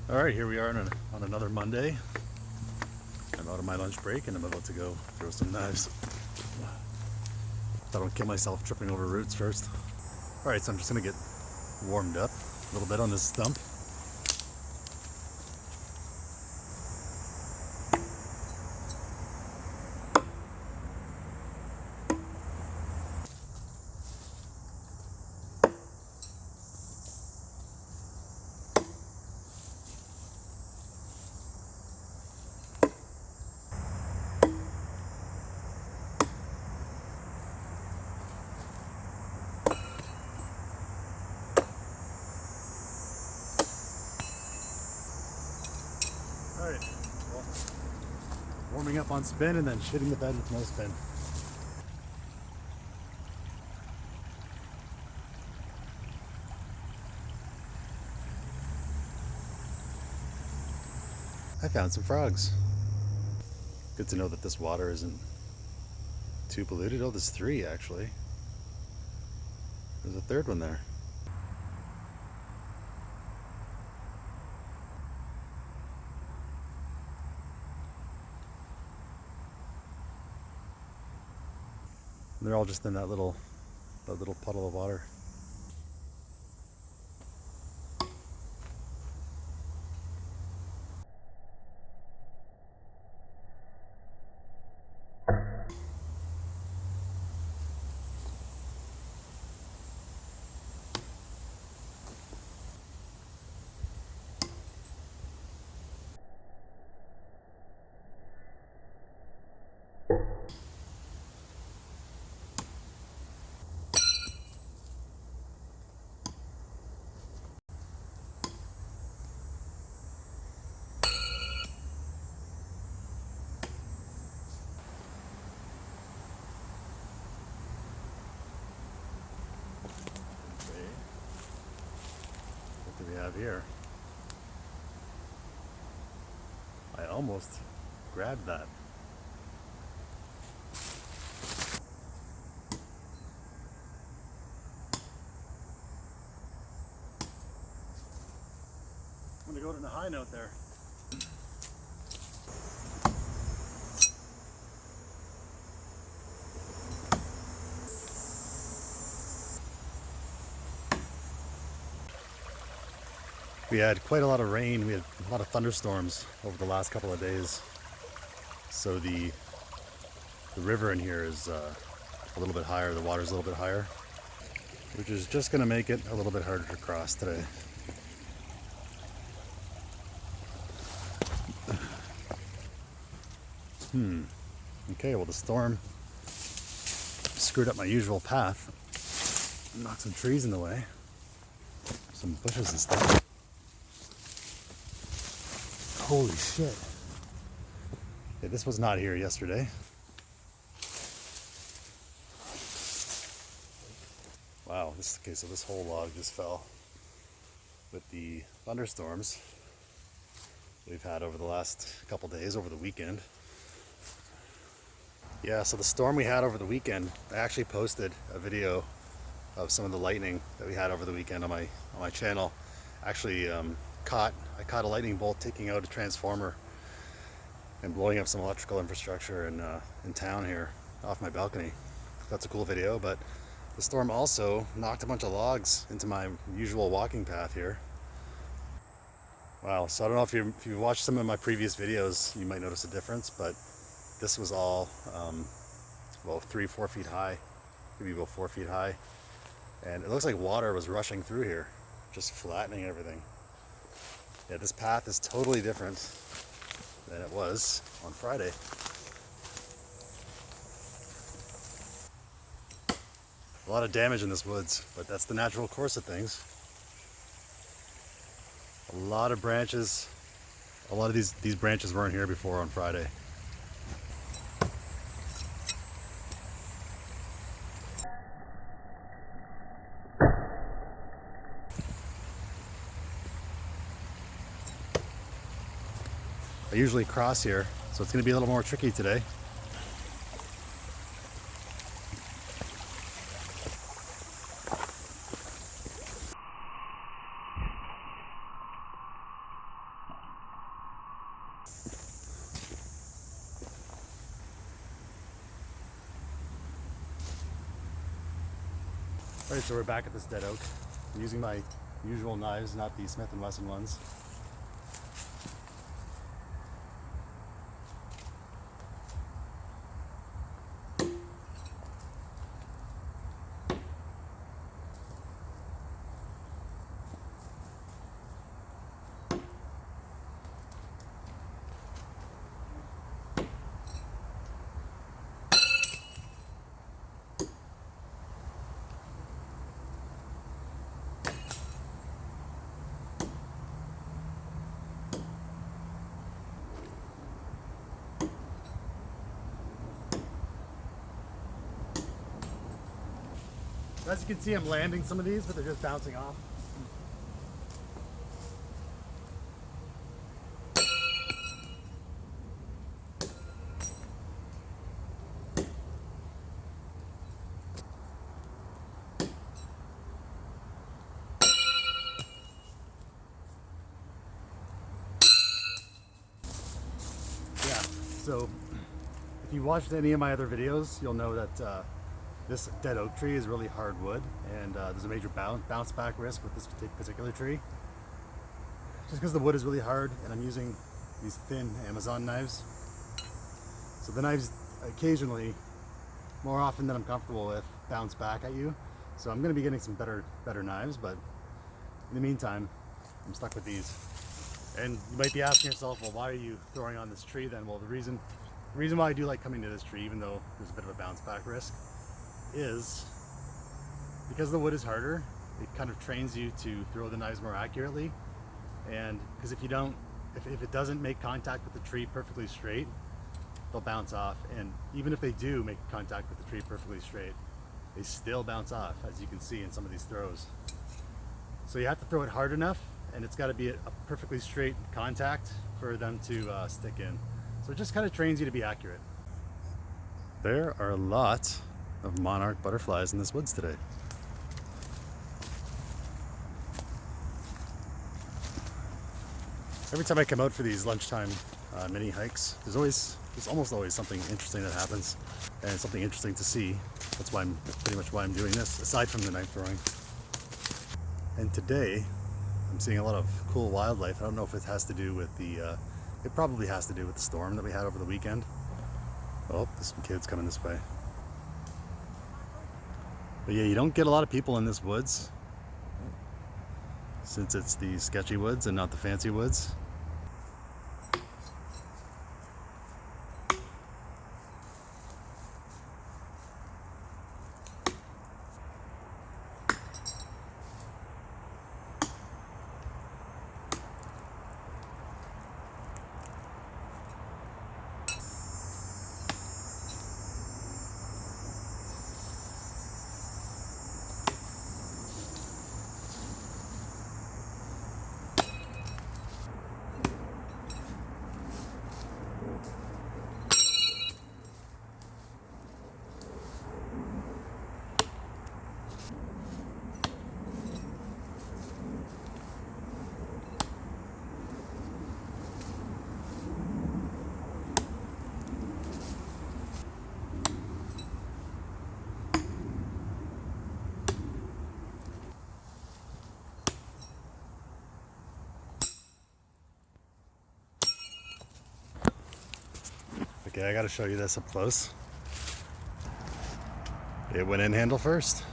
All right, here we are on another Monday. I'm out of my lunch break and I'm about to go throw some knives. Thought I'd kill myself tripping over roots first. All right, so I'm just gonna get warmed up a little bit on this stump. All right, well, warming up on spin and then shitting the bed with no spin. I found some frogs. Good to know that this water isn't too polluted. Oh, there's three actually. There's a third one there. They're all just in that little puddle of water. What do we have here? I almost grabbed that. I'm gonna go on a high note there. We had quite a lot of rain. We had a lot of thunderstorms over the last couple of days. So the river in here is a little bit higher. The water's a little bit higher, which is just gonna make it a little bit harder to cross today. Okay, well the storm screwed up my usual path. Knocked some trees in the way. Some bushes and stuff. Holy shit. Yeah, this was not here yesterday. Wow, okay, so this whole log just fell with the thunderstorms we've had over the last couple days, over the weekend. Yeah, so the storm we had over the weekend, I actually posted a video of some of the lightning that we had over the weekend on my channel. Actually, I caught a lightning bolt taking out a transformer and blowing up some electrical infrastructure in town here off my balcony. That's a cool video, but the storm also knocked a bunch of logs into my usual walking path here. Wow, so I don't know if you watched some of my previous videos, you might notice a difference, but this was all, well, 3-4 feet high, maybe about 4 feet high. And it looks like water was rushing through here, just flattening everything. Yeah, this path is totally different than it was on Friday. A lot of damage in this woods, but that's the natural course of things. A lot of branches, a lot of these branches weren't here before on Friday. I usually cross here, so it's going to be a little more tricky today. Alright, so we're back at this dead oak. I'm using my usual knives, not the Smith & Wesson ones. As you can see, I'm landing some of these, but they're just bouncing off. Yeah, so if you watched any of my other videos, you'll know that this dead oak tree is really hard wood, and there's a major bounce back risk with this particular tree. Just because the wood is really hard, and I'm using these thin Amazon knives. So the knives occasionally, more often than I'm comfortable with, bounce back at you. So I'm going to be getting some better knives, but in the meantime, I'm stuck with these. And you might be asking yourself, well, why are you throwing on this tree then? Well, the reason why I do like coming to this tree, even though there's a bit of a bounce back risk, is because the wood is harder. It kind of trains you to throw the knives more accurately, and because if it doesn't make contact with the tree perfectly straight, they'll bounce off. And even if they do make contact with the tree perfectly straight, they still bounce off, as you can see in some of these throws. So you have to throw it hard enough, and it's got to be a perfectly straight contact for them to stick in. So it just kind of trains you to be accurate. There are a lot of monarch butterflies in this woods today. Every time I come out for these lunchtime mini hikes, there's almost always something interesting that happens, and something interesting to see. That's pretty much why I'm doing this, aside from the knife throwing. And today, I'm seeing a lot of cool wildlife. I don't know if it has to do with it probably has to do with the storm that we had over the weekend. Oh, there's some kids coming this way. But yeah, you don't get a lot of people in this woods, since it's the sketchy woods and not the fancy woods. Okay, I gotta show you this up close. It went in handle first.